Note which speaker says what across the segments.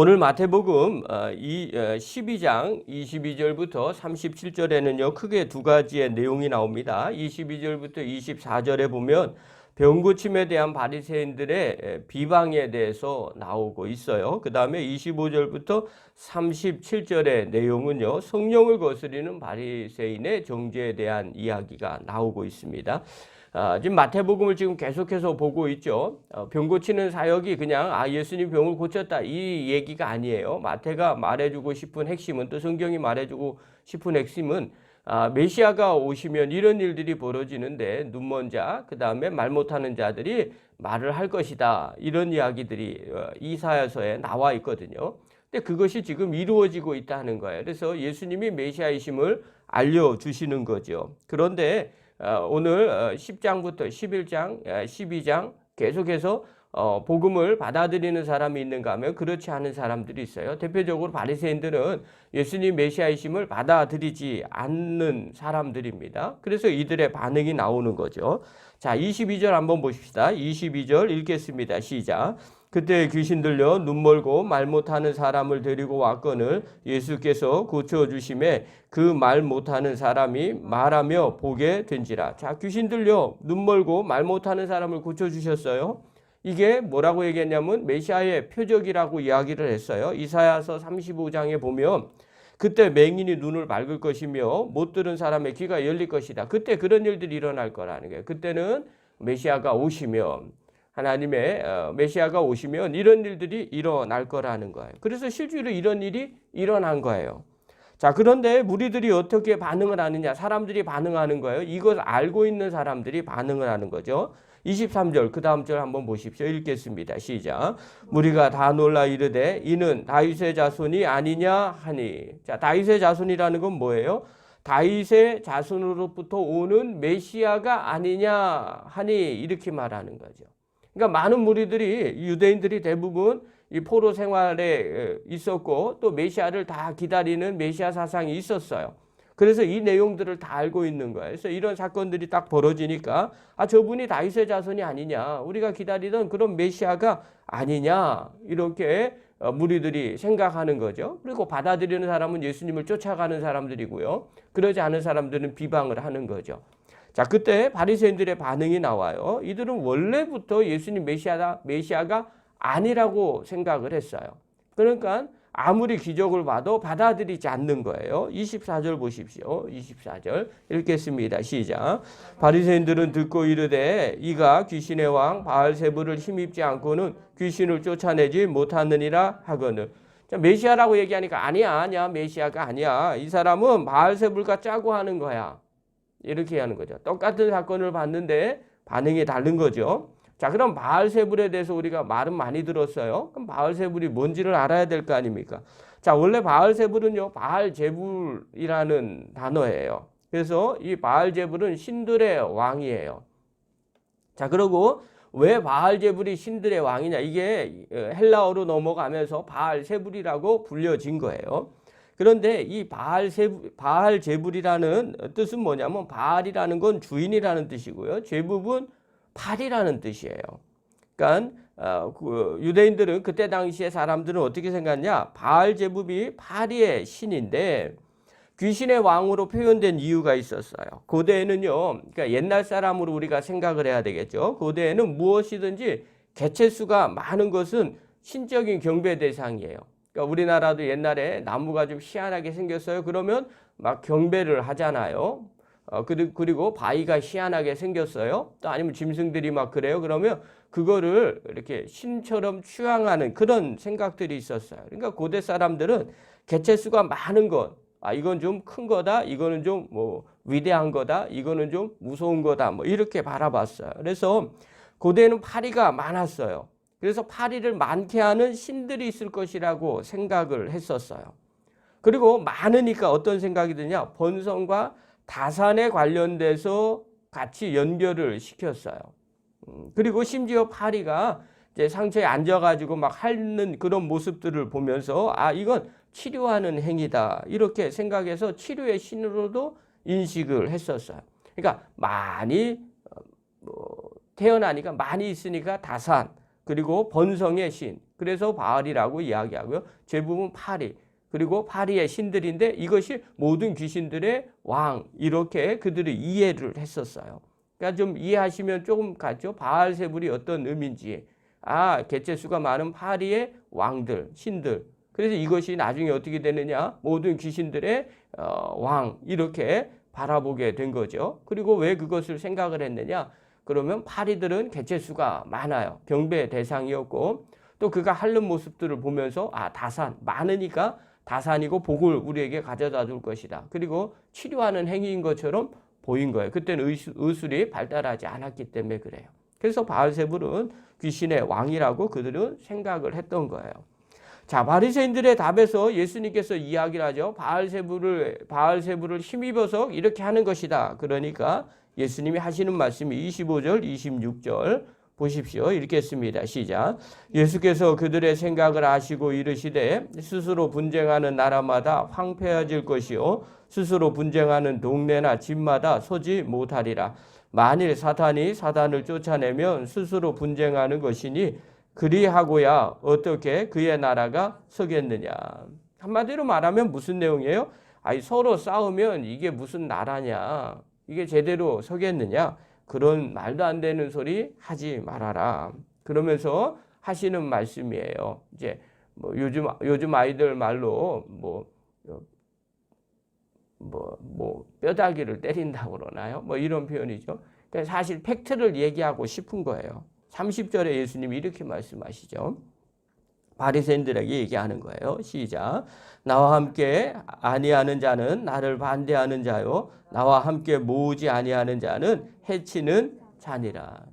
Speaker 1: 오늘 마태복음 12장 22절부터 37절에는요, 크게 두 가지의 내용이 나옵니다. 22절부터 24절에 보면 병 고침에 대한 바리새인들의 비방에 대해서 나오고 있어요. 그 다음에 25절부터 37절의 내용은요, 성령을 거스리는 바리새인의 정죄에 대한 이야기가 나오고 있습니다. 지금 마태복음을 지금 계속해서 보고 있죠. 병 고치는 사역이 그냥 예수님 병을 고쳤다 이 얘기가 아니에요. 마태가 말해주고 싶은 핵심은, 또 성경이 말해주고 싶은 핵심은 메시아가 오시면 이런 일들이 벌어지는데 눈먼 자, 그 다음에 말 못하는 자들이 말을 할 것이다, 이런 이야기들이 이사야서에 나와 있거든요. 근데 그것이 지금 이루어지고 있다는 거예요. 그래서 예수님이 메시아이심을 알려주시는 거죠. 그런데 오늘 10장부터 11장, 12장 계속해서 복음을 받아들이는 사람이 있는가 하면 그렇지 않은 사람들이 있어요. 대표적으로 바리새인들은 예수님 메시아이심을 받아들이지 않는 사람들입니다. 그래서 이들의 반응이 나오는 거죠. 자, 22절 한번 보십시다. 22절 읽겠습니다. 시작. 그때 귀신 들려 눈멀고 말 못하는 사람을 데리고 왔거늘 예수께서 고쳐주심에 그 말 못하는 사람이 말하며 보게 된지라. 자, 귀신 들려 눈멀고 말 못하는 사람을 고쳐주셨어요. 이게 뭐라고 얘기했냐면 메시아의 표적이라고 이야기를 했어요. 이사야서 35장에 보면 그때 맹인이 눈을 맑을 것이며 못 들은 사람의 귀가 열릴 것이다. 그때 그런 일들이 일어날 거라는 거예요. 그때는 메시아가 오시면, 하나님의 메시아가 오시면 이런 일들이 일어날 거라는 거예요. 그래서 실제로 이런 일이 일어난 거예요. 자, 그런데 무리들이 어떻게 반응을 하느냐? 사람들이 반응하는 거예요. 이걸 알고 있는 사람들이 반응을 하는 거죠. 23절 그 다음 절 한번 보십시오. 읽겠습니다. 시작. 무리가 다 놀라 이르되 이는 다윗의 자손이 아니냐 하니. 자, 다윗의 자손이라는 건 뭐예요? 다윗의 자손으로부터 오는 메시아가 아니냐 하니, 이렇게 말하는 거죠. 그러니까 많은 무리들이, 유대인들이 대부분 이 포로 생활에 있었고 또 메시아를 다 기다리는 메시아 사상이 있었어요. 그래서 이 내용들을 다 알고 있는 거예요. 그래서 이런 사건들이 딱 벌어지니까 저분이 다윗의 자손이 아니냐, 우리가 기다리던 그런 메시아가 아니냐, 이렇게 무리들이 생각하는 거죠. 그리고 받아들이는 사람은 예수님을 쫓아가는 사람들이고요. 그러지 않은 사람들은 비방을 하는 거죠. 자, 그때 바리새인들의 반응이 나와요. 이들은 원래부터 예수님 메시아가 아니라고 생각을 했어요. 그러니까 아무리 기적을 봐도 받아들이지 않는 거예요. 24절 보십시오. 24절 읽겠습니다. 시작. 바리새인들은 듣고 이르되 이가 귀신의 왕 바알세불을 힘입지 않고는 귀신을 쫓아내지 못하느니라 하거늘. 메시아라고 얘기하니까 아니야 메시아가 아니야. 이 사람은 바알세불과 짜고 하는 거야. 이렇게 하는 거죠. 똑같은 사건을 봤는데 반응이 다른 거죠. 자, 그럼 바알세불에 대해서 우리가 말은 많이 들었어요. 그럼 바알세불이 뭔지를 알아야 될 거 아닙니까? 자, 원래 바알세불은요, 바알제불이라는 단어예요. 그래서 이 바알제불은 신들의 왕이에요. 자, 그리고 왜 바알제불이 신들의 왕이냐? 이게 헬라어로 넘어가면서 바알세불이라고 불려진 거예요. 그런데 이 바알제불이라는 뜻은 뭐냐면, 바알이라는 건 주인이라는 뜻이고요. 제불은 팔이라는 뜻이에요. 그러니까 유대인들은 그때 당시에 사람들은 어떻게 생각하냐? 바알제불이 파리의 신인데 귀신의 왕으로 표현된 이유가 있었어요. 고대에는요, 그러니까 옛날 사람으로 우리가 생각을 해야 되겠죠. 고대에는 무엇이든지 개체수가 많은 것은 신적인 경배 대상이에요. 그러니까 우리나라도 옛날에 나무가 좀 희한하게 생겼어요. 그러면 막 경배를 하잖아요. 그리고 바위가 희한하게 생겼어요. 또 아니면 짐승들이 막 그래요. 그러면 그거를 이렇게 신처럼 추앙하는 그런 생각들이 있었어요. 그러니까 고대 사람들은 개체수가 많은 것, 이건 좀 큰 거다, 이거는 좀 위대한 거다, 이거는 좀 무서운 거다, 이렇게 바라봤어요. 그래서 고대에는 파리가 많았어요. 그래서 파리를 많게 하는 신들이 있을 것이라고 생각을 했었어요. 그리고 많으니까 어떤 생각이 드냐? 번성과 다산에 관련돼서 같이 연결을 시켰어요. 그리고 심지어 파리가 이제 상처에 앉아가지고 막 핥는 그런 모습들을 보면서 이건 치료하는 행위다, 이렇게 생각해서 치료의 신으로도 인식을 했었어요. 그러니까 많이 태어나니까 많이 있으니까 다산, 그리고 번성의 신, 그래서 바알이라고 이야기하고요. 제부분 파리. 그리고 파리의 신들인데 이것이 모든 귀신들의 왕 이렇게 그들이 이해를 했었어요. 그러니까 좀 이해하시면 조금 같죠. 바알세불이 어떤 의미인지. 개체수가 많은 파리의 왕들, 신들. 그래서 이것이 나중에 어떻게 되느냐? 모든 귀신들의 왕 이렇게 바라보게 된 거죠. 그리고 왜 그것을 생각을 했느냐? 그러면 파리들은 개체수가 많아요. 경배의 대상이었고 또 그가 핥는 모습들을 보면서 다산 많으니까 다산이고 복을 우리에게 가져다 줄 것이다. 그리고 치료하는 행위인 것처럼 보인 거예요. 그때는 의술이 발달하지 않았기 때문에 그래요. 그래서 바알세불은 귀신의 왕이라고 그들은 생각을 했던 거예요. 자, 바리새인들의 답에서 예수님께서 이야기를 하죠. 바알세불을 힘입어서 이렇게 하는 것이다. 그러니까 예수님이 하시는 말씀이 25절, 26절 보십시오. 읽겠습니다. 시작. 예수께서 그들의 생각을 아시고 이르시되 스스로 분쟁하는 나라마다 황폐해질 것이요 스스로 분쟁하는 동네나 집마다 서지 못하리라. 만일 사탄이 사단을 쫓아내면 스스로 분쟁하는 것이니 그리하고야 어떻게 그의 나라가 서겠느냐. 한마디로 말하면 무슨 내용이에요? 서로 싸우면 이게 무슨 나라냐. 이게 제대로 서겠느냐. 그런 말도 안 되는 소리 하지 말아라. 그러면서 하시는 말씀이에요. 이제 뭐 요즘 아이들 말로 뼈다귀를 때린다고 그러나요? 뭐 이런 표현이죠. 그러니까 사실 팩트를 얘기하고 싶은 거예요. 30절에 예수님이 이렇게 말씀하시죠. 바리새인들에게 얘기하는 거예요. 시작. 나와 함께 아니하는 자는 나를 반대하는 자요. 나와 함께 모으지 아니하는 자는 해치는 자니라.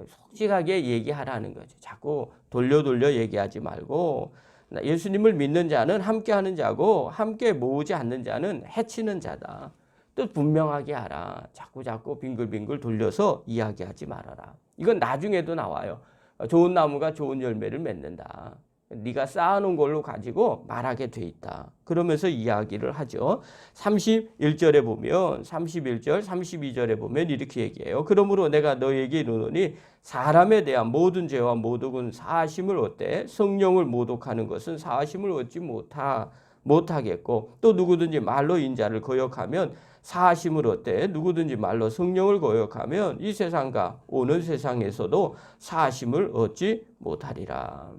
Speaker 1: 솔직하게 얘기하라는 거죠. 자꾸 돌려 얘기하지 말고 예수님을 믿는 자는 함께하는 자고 함께 모으지 않는 자는 해치는 자다. 또 분명하게 하라. 자꾸 빙글빙글 돌려서 이야기하지 말아라. 이건 나중에도 나와요. 좋은 나무가 좋은 열매를 맺는다. 네가 쌓아놓은 걸로 가지고 말하게 돼 있다. 그러면서 이야기를 하죠. 31절에 보면 31절, 32절에 보면 이렇게 얘기해요. 그러므로 내가 너에게 이르노니 사람에 대한 모든 죄와 모독은 사하심을 얻되 성령을 모독하는 것은 사하심을 얻지 못하겠고 또 누구든지 말로 인자를 거역하면 사하심을 얻되 누구든지 말로 성령을 거역하면 이 세상과 오는 세상에서도 사하심을 얻지 못하리라.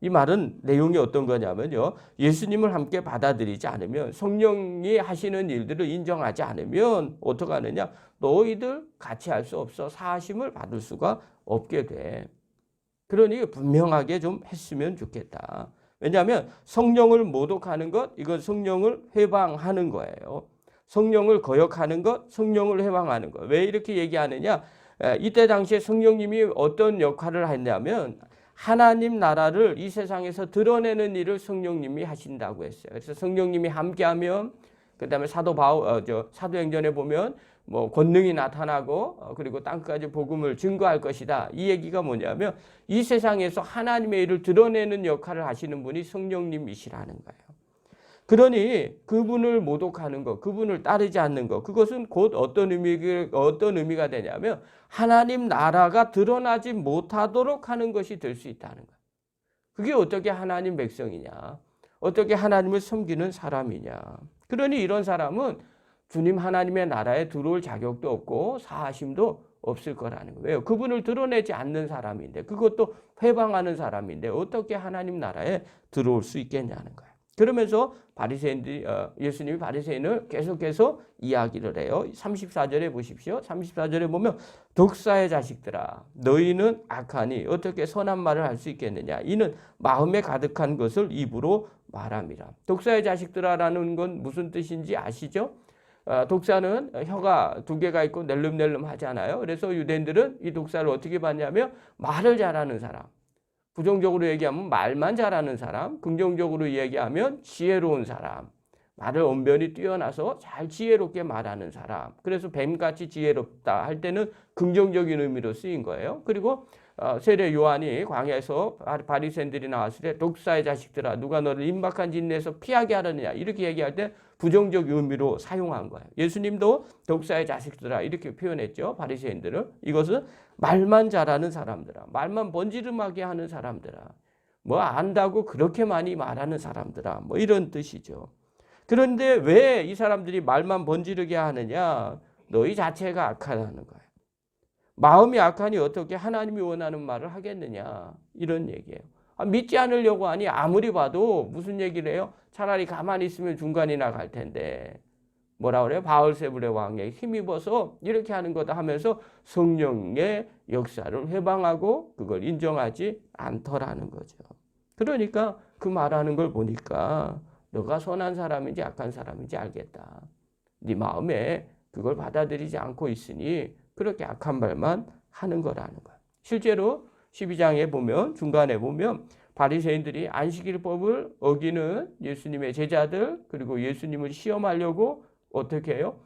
Speaker 1: 이 말은 내용이 어떤 거냐면요. 예수님을 함께 받아들이지 않으면 성령이 하시는 일들을 인정하지 않으면 어떻게 하느냐. 너희들 같이 할 수 없어. 사하심을 받을 수가 없게 돼. 그러니 분명하게 좀 했으면 좋겠다. 왜냐하면 성령을 모독하는 것, 이건 성령을 회방하는 거예요. 성령을 거역하는 것, 성령을 회방하는 것. 왜 이렇게 얘기하느냐? 이때 당시에 성령님이 어떤 역할을 했냐면 하나님 나라를 이 세상에서 드러내는 일을 성령님이 하신다고 했어요. 그래서 성령님이 함께하면 그다음에 사도행전에 보면 뭐 권능이 나타나고 그리고 땅까지 복음을 증거할 것이다. 이 얘기가 뭐냐면 이 세상에서 하나님의 일을 드러내는 역할을 하시는 분이 성령님이시라는 거예요. 그러니 그분을 모독하는 것, 그분을 따르지 않는 것, 그것은 곧 어떤 의미가 되냐면 하나님 나라가 드러나지 못하도록 하는 것이 될 수 있다는 거예요. 그게 어떻게 하나님 백성이냐? 어떻게 하나님을 섬기는 사람이냐? 그러니 이런 사람은 주님 하나님의 나라에 들어올 자격도 없고 사하심도 없을 거라는 거예요. 왜요? 그분을 드러내지 않는 사람인데 그것도 회방하는 사람인데 어떻게 하나님 나라에 들어올 수 있겠냐는 거예요. 그러면서 예수님이 바리새인을 계속해서 이야기를 해요. 34절에 보십시오. 34절에 보면 독사의 자식들아 너희는 악하니 어떻게 선한 말을 할 수 있겠느냐. 이는 마음에 가득한 것을 입으로 말함이라. 독사의 자식들아라는 건 무슨 뜻인지 아시죠? 독사는 혀가 두 개가 있고 낼름낼름 하잖아요. 그래서 유대인들은 이 독사를 어떻게 봤냐면 말을 잘하는 사람. 부정적으로 얘기하면 말만 잘하는 사람, 긍정적으로 얘기하면 지혜로운 사람, 말을 언변이 뛰어나서 잘 지혜롭게 말하는 사람. 그래서 뱀같이 지혜롭다 할 때는 긍정적인 의미로 쓰인 거예요. 그리고 세례 요한이 광야에서 바리새인들이 나왔을 때 독사의 자식들아 누가 너를 임박한 진내에서 피하게 하느냐 이렇게 얘기할 때 부정적 의미로 사용한 거예요. 예수님도 독사의 자식들아 이렇게 표현했죠. 바리새인들을. 이것은 말만 잘하는 사람들아, 말만 번지름하게 하는 사람들아, 뭐 안다고 그렇게 많이 말하는 사람들아, 뭐 이런 뜻이죠. 그런데 왜 이 사람들이 말만 번지르게 하느냐? 너희 자체가 악하다는 거예요. 마음이 악하니 어떻게 하나님이 원하는 말을 하겠느냐? 이런 얘기예요. 믿지 않으려고 하니 아무리 봐도 무슨 얘기를 해요? 차라리 가만히 있으면 중간이나 갈 텐데. 뭐라 그래요? 바알세불의 왕에 힘입어서 이렇게 하는 거다 하면서 성령의 역사를 회방하고 그걸 인정하지 않더라는 거죠. 그러니까 그 말하는 걸 보니까 너가 선한 사람인지 악한 사람인지 알겠다. 네 마음에 그걸 받아들이지 않고 있으니 그렇게 악한 말만 하는 거라는 거야. 실제로 12장에 보면 중간에 보면 바리새인들이 안식일법을 어기는 예수님의 제자들 그리고 예수님을 시험하려고 어떻게 해요?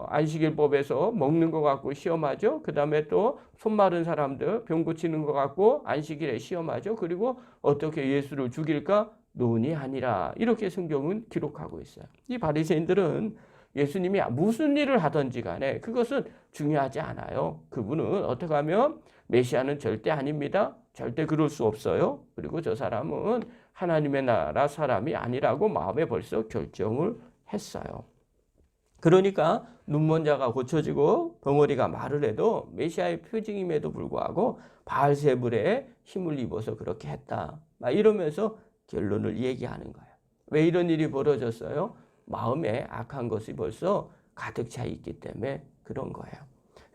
Speaker 1: 안식일법에서 먹는 것 갖고 시험하죠. 그 다음에 또 손 마른 사람들 병 고치는 것 갖고 안식일에 시험하죠. 그리고 어떻게 예수를 죽일까 논의하니라. 이렇게 성경은 기록하고 있어요. 이 바리새인들은 예수님이 무슨 일을 하든지 간에 그것은 중요하지 않아요. 그분은 어떻게 하면 메시아는 절대 아닙니다. 절대 그럴 수 없어요. 그리고 저 사람은 하나님의 나라 사람이 아니라고 마음에 벌써 결정을 했어요. 그러니까 눈먼 자가 고쳐지고 벙어리가 말을 해도 메시아의 표징임에도 불구하고 바알세불에 힘을 입어서 그렇게 했다. 막 이러면서 결론을 얘기하는 거예요. 왜 이런 일이 벌어졌어요? 마음에 악한 것이 벌써 가득 차 있기 때문에 그런 거예요.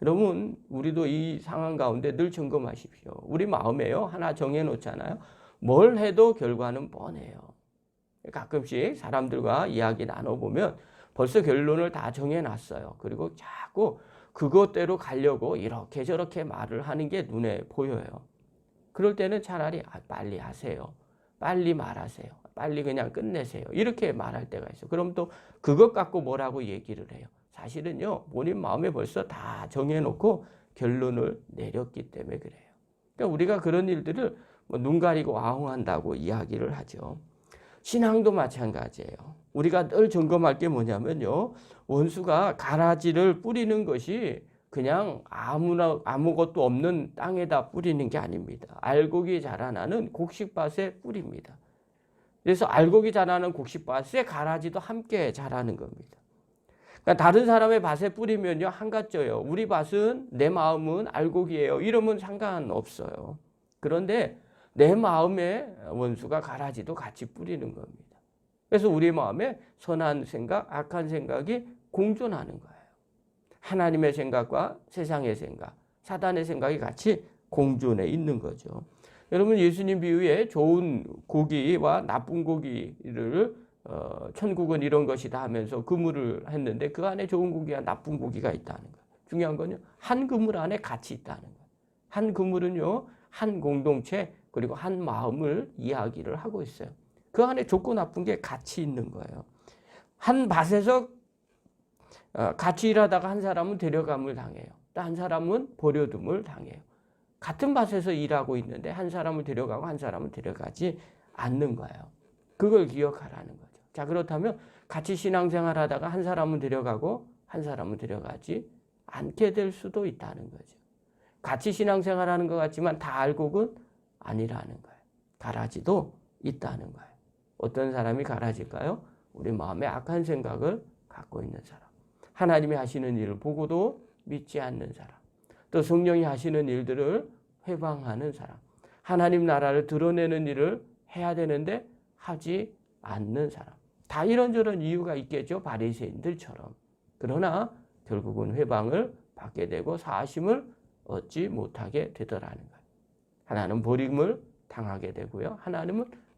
Speaker 1: 여러분, 우리도 이 상황 가운데 늘 점검하십시오. 우리 마음에요. 하나 정해놓잖아요. 뭘 해도 결과는 뻔해요. 가끔씩 사람들과 이야기 나눠보면 벌써 결론을 다 정해놨어요. 그리고 자꾸 그것대로 가려고 이렇게 저렇게 말을 하는 게 눈에 보여요. 그럴 때는 차라리 빨리 하세요. 빨리 말하세요. 빨리 그냥 끝내세요. 이렇게 말할 때가 있어요. 그럼 또 그것 갖고 뭐라고 얘기를 해요. 사실은요. 본인 마음에 벌써 다 정해놓고 결론을 내렸기 때문에 그래요. 그러니까 우리가 그런 일들을 눈 가리고 아웅한다고 이야기를 하죠. 신앙도 마찬가지예요. 우리가 늘 점검할 게 뭐냐면요. 원수가 가라지를 뿌리는 것이 그냥 아무것도 없는 땅에다 뿌리는 게 아닙니다. 알곡이 자라나는 곡식밭에 뿌립니다. 그래서 알곡이 자라는 곡식밭에 가라지도 함께 자라는 겁니다. 그러니까 다른 사람의 밭에 뿌리면요. 한가져요. 우리 밭은 내 마음은 알곡이에요. 이러면 상관없어요. 그런데 내 마음에 원수가 가라지도 같이 뿌리는 겁니다. 그래서 우리 마음에 선한 생각, 악한 생각이 공존하는 거예요. 하나님의 생각과 세상의 생각, 사단의 생각이 같이 공존해 있는 거죠. 여러분 예수님 비유에 좋은 고기와 나쁜 고기를 천국은 이런 것이다 하면서 그물을 했는데 그 안에 좋은 고기와 나쁜 고기가 있다는 거예요. 중요한 건요. 한 그물 안에 같이 있다는 거예요. 한 그물은요. 한 공동체 그리고 한 마음을 이야기를 하고 있어요. 그 안에 좋고 나쁜 게 같이 있는 거예요. 한 밭에서 같이 일하다가 한 사람은 데려감을 당해요. 또 한 사람은 버려둠을 당해요. 같은 밭에서 일하고 있는데 한 사람을 데려가고 한 사람은 데려가지 않는 거예요. 그걸 기억하라는 거죠. 자, 그렇다면 같이 신앙생활 하다가 한 사람은 데려가고 한 사람은 데려가지 않게 될 수도 있다는 거죠. 같이 신앙생활 하는 것 같지만 다 알곡은 아니라는 거예요. 가라지도 있다는 거예요. 어떤 사람이 가라질까요? 우리 마음에 악한 생각을 갖고 있는 사람. 하나님이 하시는 일을 보고도 믿지 않는 사람. 또 성령이 하시는 일들을 회방하는 사람. 하나님 나라를 드러내는 일을 해야 되는데 하지 않는 사람. 다 이런저런 이유가 있겠죠. 바리새인들처럼. 그러나 결국은 회방을 받게 되고 사하심을 얻지 못하게 되더라는 거예요. 하나는 버림을 당하게 되고요.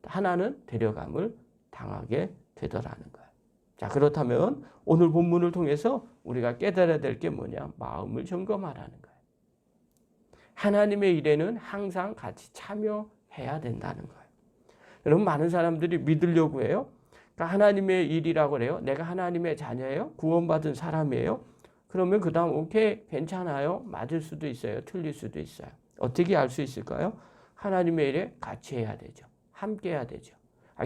Speaker 1: 하나는 데려감을 당하게 되더라는 거예요. 자, 그렇다면 오늘 본문을 통해서 우리가 깨달아야 될 게 뭐냐? 마음을 점검하라는 거예요. 하나님의 일에는 항상 같이 참여해야 된다는 거예요. 여러분 많은 사람들이 믿으려고 해요. 그러니까 하나님의 일이라고 해요. 내가 하나님의 자녀예요. 구원받은 사람이에요. 그러면 그 다음 오케이 괜찮아요. 맞을 수도 있어요. 틀릴 수도 있어요. 어떻게 알 수 있을까요? 하나님의 일에 같이 해야 되죠. 함께 해야 되죠.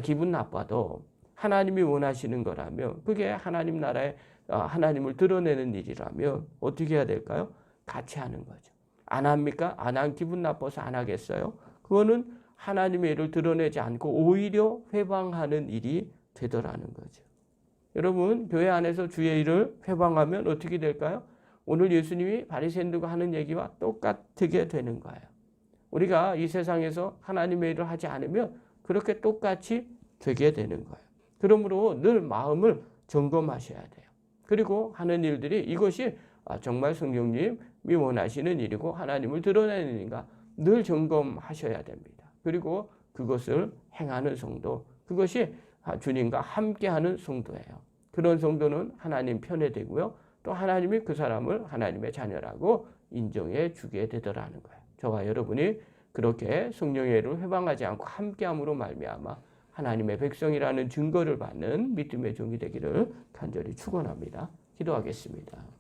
Speaker 1: 기분 나빠도 하나님이 원하시는 거라면 그게 하나님 나라에 하나님을 드러내는 일이라면 어떻게 해야 될까요? 같이 하는 거죠. 안 합니까? 안 하면 기분 나빠서 안 하겠어요? 그거는 하나님의 일을 드러내지 않고 오히려 회방하는 일이 되더라는 거죠. 여러분, 교회 안에서 주의 일을 회방하면 어떻게 될까요? 오늘 예수님이 바리새인들과 하는 얘기와 똑같게 되는 거예요. 우리가 이 세상에서 하나님의 일을 하지 않으면 그렇게 똑같이 되게 되는 거예요. 그러므로 늘 마음을 점검하셔야 돼요. 그리고 하는 일들이 이것이 정말 성령님이 원하시는 일이고 하나님을 드러내는 일인가 늘 점검하셔야 됩니다. 그리고 그것을 행하는 성도, 그것이 주님과 함께하는 성도예요. 그런 성도는 하나님 편에 되고요. 또 하나님이 그 사람을 하나님의 자녀라고 인정해 주게 되더라는 거예요. 저와 여러분이 그렇게 성령의 일을 회방하지 않고 함께함으로 말미암아 하나님의 백성이라는 증거를 받는 믿음의 종이 되기를 간절히 축원합니다. 기도하겠습니다.